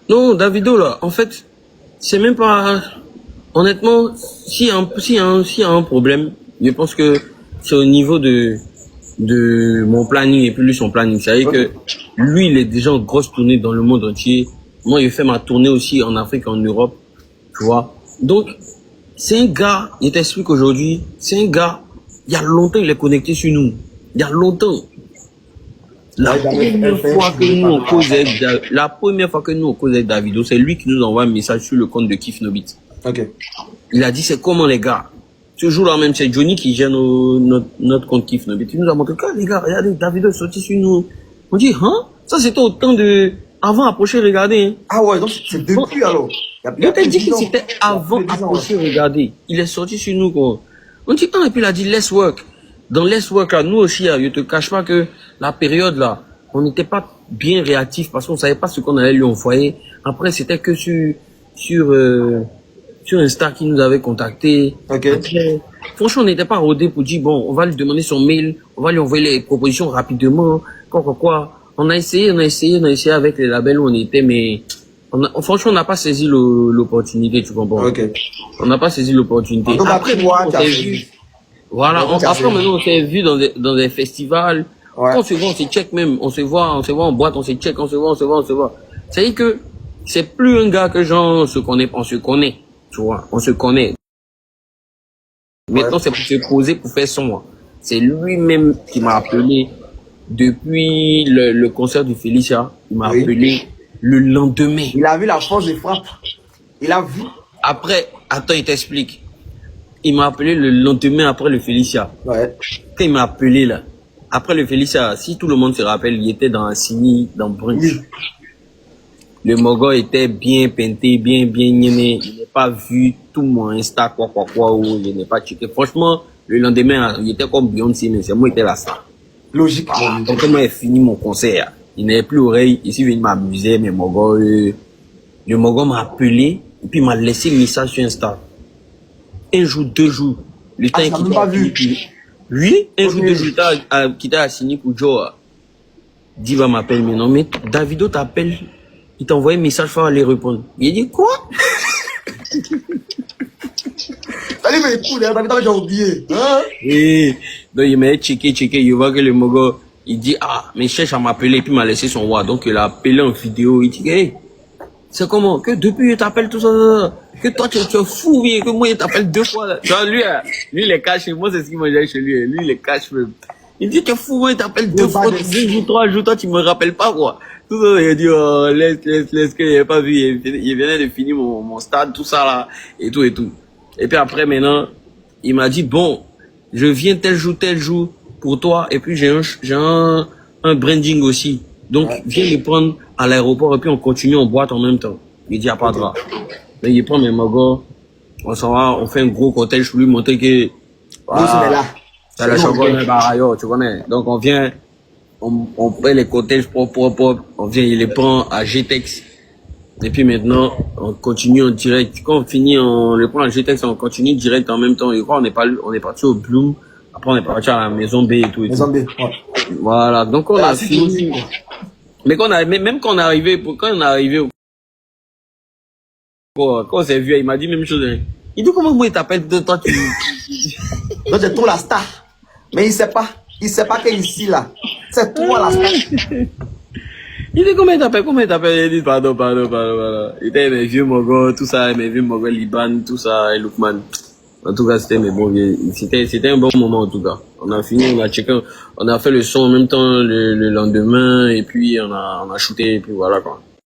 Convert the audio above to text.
Non, Davido, là, en fait, c'est même pas... Honnêtement, s'il y a un problème, je pense que c'est au niveau de mon planning et plus lui son planning. C'est vrai que lui, il est déjà en grosse tournée dans le monde entier. Moi, il fait ma tournée aussi en Afrique, en Europe, tu vois. Donc, c'est un gars, il t'explique aujourd'hui, c'est un gars, il y a longtemps, il est connecté sur nous. Il y a longtemps. La première fois que nous on cause avec Davido, c'est lui qui nous envoie un message sur le compte de Kif Nobit. Ok. Il a dit c'est comment les gars. Ce jour-là même, c'est Johnny qui gère notre compte Kif Nobit. Il nous a montré que les gars, regardez, Davido est sorti sur nous. On dit, hein? Ça c'était au temps de... Avant approcher, regardez. Hein. Ah ouais, donc c'est depuis alors. Il t'a dit que c'était avant approcher, regardez. Il est sorti sur nous quoi. On dit, ah, et puis il a dit, let's work. Dans Let's Work, là, nous aussi, je te cache pas que la période, là, on n'était pas bien réactif parce qu'on savait pas ce qu'on allait lui envoyer. Après, c'était que sur Insta qui nous avait contacté. Okay. Après, franchement, on n'était pas rodé pour dire, bon, on va lui demander son mail, on va lui envoyer les propositions rapidement, quoi. On a essayé avec les labels où on était, mais franchement, on n'a pas saisi l'opportunité, tu comprends? Okay. On n'a pas saisi l'opportunité. Donc, après moi, tu as vu. Voilà, après maintenant on s'est vu dans des festivals. Ouais. Quand on se voit, on se check même, on se voit en boîte, on se check, on se voit. C'est-à-dire que c'est plus un gars que genre on se connaît, tu vois, on se connaît. Maintenant c'est pour se poser pour faire son. C'est lui-même qui m'a appelé depuis le concert du Felicia, il m'a appelé le lendemain. Il a vu la force des frappes. Il a vu. Après, attends, il t'explique. Il m'a appelé le lendemain après le Felicia. Ouais. Quand il m'a appelé là, après le Felicia, si tout le monde se rappelle, il était dans Assini, dans Brunch. Oui. Le Mogo était bien peinté, bien niéné. Il n'est pas vu tout mon Insta, quoi, ou il n'est pas checké. Franchement, le lendemain, il était comme Beyoncé, mais c'est moi qui étais là, ça. Logique. Donc, quand j'ai fini mon concert, il n'avait plus oreille, il s'est venu m'amuser, mais Mogo, le Mogo m'a appelé, et puis il m'a laissé un message sur Insta. Un jour, 2 jours. Le temps qu'il pas vu. Oui, un jour, 2 jours, qui t'a assigné pour Joe. Diva m'appelle maintenant, mais Davido t'appelle. Il t'a envoyé un message, il faut aller répondre. Il a dit quoi? T'as dit, mais écoute, Davido, j'ai oublié. Hein? Et donc, il m'a checké, il voit que le Mogo, il dit, ah, mais cherche à m'appeler, et puis il m'a laissé son roi. Donc, il a appelé en vidéo, il dit, hey, c'est comment? Que depuis, il t'appelle tout ça. Que toi, tu es fou, oui, que moi, il t'appelle 2 fois. Là. Genre, lui, il est caché. Moi, c'est ce qu'il m'a dit chez lui. Lui, il est caché même. Il dit, tu es fou, moi, il t'appelle 2 fois, 2 jours, 3 jours, toi, tu me rappelles pas, quoi. Tout ça, il a dit, oh, laisse, qu'il n'avait pas vu. Il venait de finir mon stade, tout ça, là, et tout. Et puis après, maintenant, il m'a dit, bon, je viens tel jour, pour toi, et puis j'ai un branding aussi. Donc, viens les prendre à l'aéroport, et puis on continue en boîte en même temps. Il dit, pas de drap. Donc, il prend mes Mogo, on s'en va, on fait un gros cocktail, je lui montrer que, voilà, t'as la chocolat, tu connais. Donc, on vient, on prend les cocktails propres, on vient, il les prend à GTEX. Et puis maintenant, on continue en direct. Quand on finit, on le prend à GTEX, on continue direct en même temps. Et quand on est parti au Bloom, après on est parti à la Maison B et tout. Maison B, ouais. Voilà, donc on a fini. Mais quand on est arrivé, quand on s'est vu, il m'a dit même chose. Il dit comment moi il t'appelle de toi tu... Donc c'est toi la star. Mais il sait pas que ici là, c'est toi la star. Il dit comment il t'appelle, il dit pardon. Il était mes vieux Mogo, tout ça, mes vieux Mogo Liban, tout ça, et Lookman. En tout cas, c'était mes bons vieux. C'était un bon moment en tout cas. On a fini, on a checké, on a fait le son en même temps le lendemain, et puis on a shooté, et puis voilà quoi.